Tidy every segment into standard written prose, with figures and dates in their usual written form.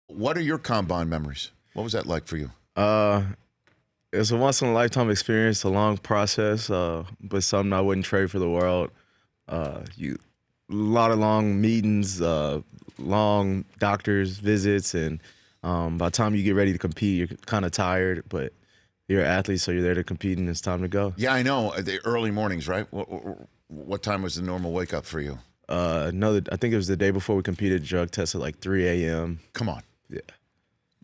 What are your combine memories? What was that like for you? It's a once in a lifetime experience, a long process, but something I wouldn't trade for the world. A lot of long meetings, long doctor's visits, and by the time you get ready to compete, you're kind of tired, but you're an athlete, so you're there to compete, and it's time to go. Yeah, I know. The early mornings, right? What time was the normal wake up for you? No, I think it was the day before we competed, drug test at like 3 a.m. Come on. Yeah.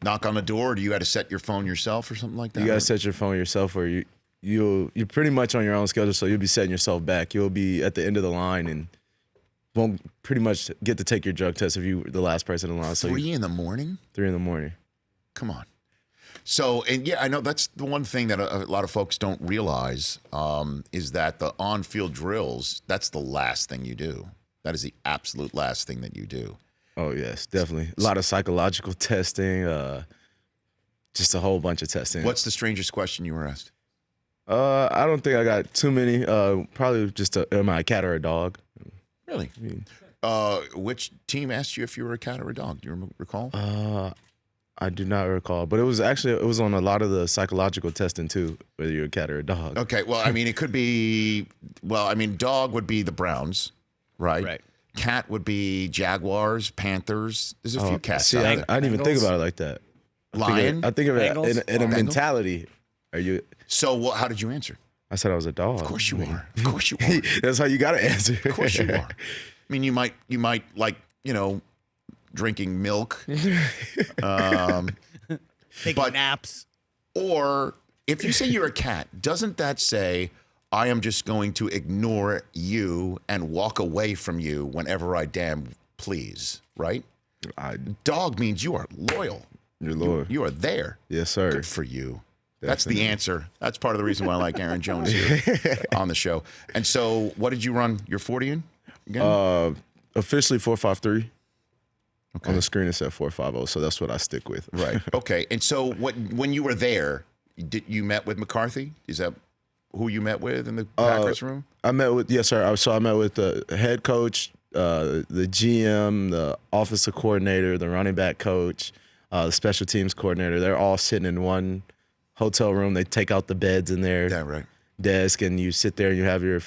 Knock on the door, or do you had to set your phone yourself or something like that? You got to set your phone yourself, or you're pretty much on your own schedule, so you'll be setting yourself back. You'll be at the end of the line and won't pretty much get to take your drug test if you were the last person in line. So 3 in the morning? 3 in the morning. Come on. So, and yeah, I know that's the one thing that a lot of folks don't realize is that the on-field drills, that's the last thing you do. That is the absolute last thing that you do. Oh, yes, definitely. A lot of psychological testing, just a whole bunch of testing. What's the strangest question you were asked? I don't think I got too many. Probably just am I a cat or a dog? Really? Which team asked you if you were a cat or a dog? Do you recall? I do not recall, but it was on a lot of the psychological testing too, whether you're a cat or a dog. Okay, well, I mean, it could be, dog would be the Browns, right? Right. Cat would be Jaguars, Panthers. There's a few cats See, out I there. didn't even think about it like that. Lion? I think of it Bengals? in a mentality. Are you? So how did you answer? I said I was a dog. Of course you are. Of course you are. That's how you got to answer. Of course you are. I mean, you might like, drinking milk. Taking naps. Or if you say you're a cat, doesn't that say, I am just going to ignore you and walk away from you whenever I damn please, right? Dog means you are loyal. You're loyal. You are there. Yes, sir. Good for you. Definitely. That's the answer. That's part of the reason why I like Aaron Jones here on the show. And so what did you run your 40 in again? Officially 4.53. Okay. On the screen it said 4.50, so that's what I stick with. Right. Okay. And so when you were there, you met with McCarthy? Is that who you met with in the Packers room? I met with, yes, sir. So I met with the head coach, the GM, the offensive coordinator, the running back coach, the special teams coordinator. They're all sitting in one hotel room. They take out the beds in their desk, and you sit there and you have your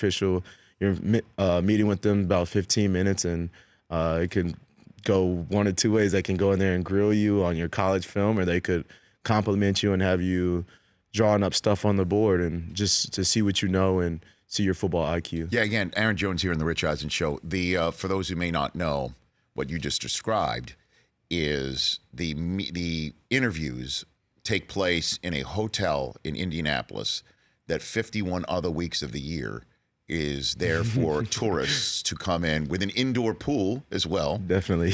meeting with them about 15 minutes, and it can go one of two ways. They can go in there and grill you on your college film, or they could compliment you and have you drawing up stuff on the board and just to see what you know and see your football IQ. Yeah, again, Aaron Jones here in the Rich Eisen Show. For those who may not know, what you just described is the interviews take place in a hotel in Indianapolis that 51 other weeks of the year is there for tourists to come in with an indoor pool as well. Definitely.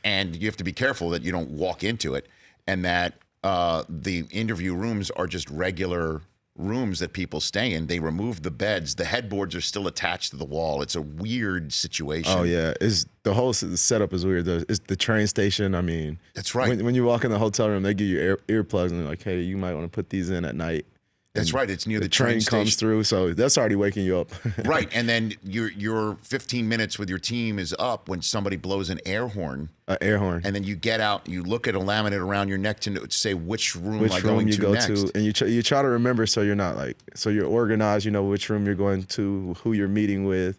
and you have to be careful that you don't walk into it, and that the interview rooms are just regular rooms that people stay in. They remove the beds. The headboards are still attached to the wall. It's a weird situation. Oh, yeah. The whole setup is weird. It's the train station. I mean, that's right. When you walk in the hotel room, they give you earplugs and they're like, hey, you might want to put these in at night. That's right. It's near the train comes through, so that's already waking you up. Right, and then your 15 minutes with your team is up when somebody blows an air horn. Air horn. And then you get out, you look at a laminate around your neck to say which room am I going to next. And you try to remember, so you're not so you're organized. You know which room you're going to, who you're meeting with.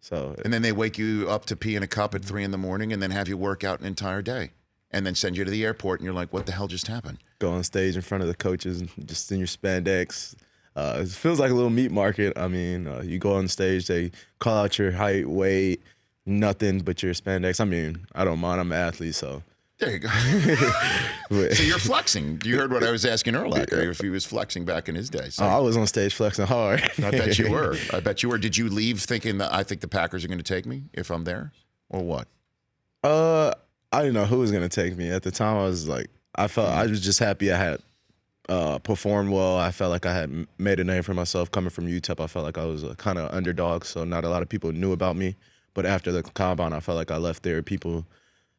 And then they wake you up to pee in a cup at 3 in the morning, and then have you work out an entire day, and then send you to the airport, and you're like, what the hell just happened? Go on stage in front of the coaches, just in your spandex. It feels like a little meat market. I mean, you go on stage, they call out your height, weight, nothing but your spandex. I mean, I don't mind. I'm an athlete, so. There you go. So you're flexing. You heard what I was asking earlier, if he was flexing back in his day. So. I was on stage flexing hard. I bet you were. I bet you were. Did you leave thinking that I think the Packers are going to take me if I'm there, or what? I didn't know who was going to take me. At the time, I was just happy I had performed well. I felt like I had made a name for myself coming from UTEP. I felt like I was a kind of underdog, so not a lot of people knew about me. But after the combine, I felt like I left there. People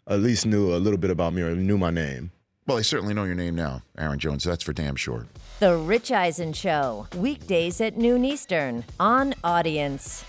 at least knew a little bit about me or knew my name. Well, they certainly know your name now, Aaron Jones. That's for damn sure. The Rich Eisen Show, weekdays at noon Eastern on Audience.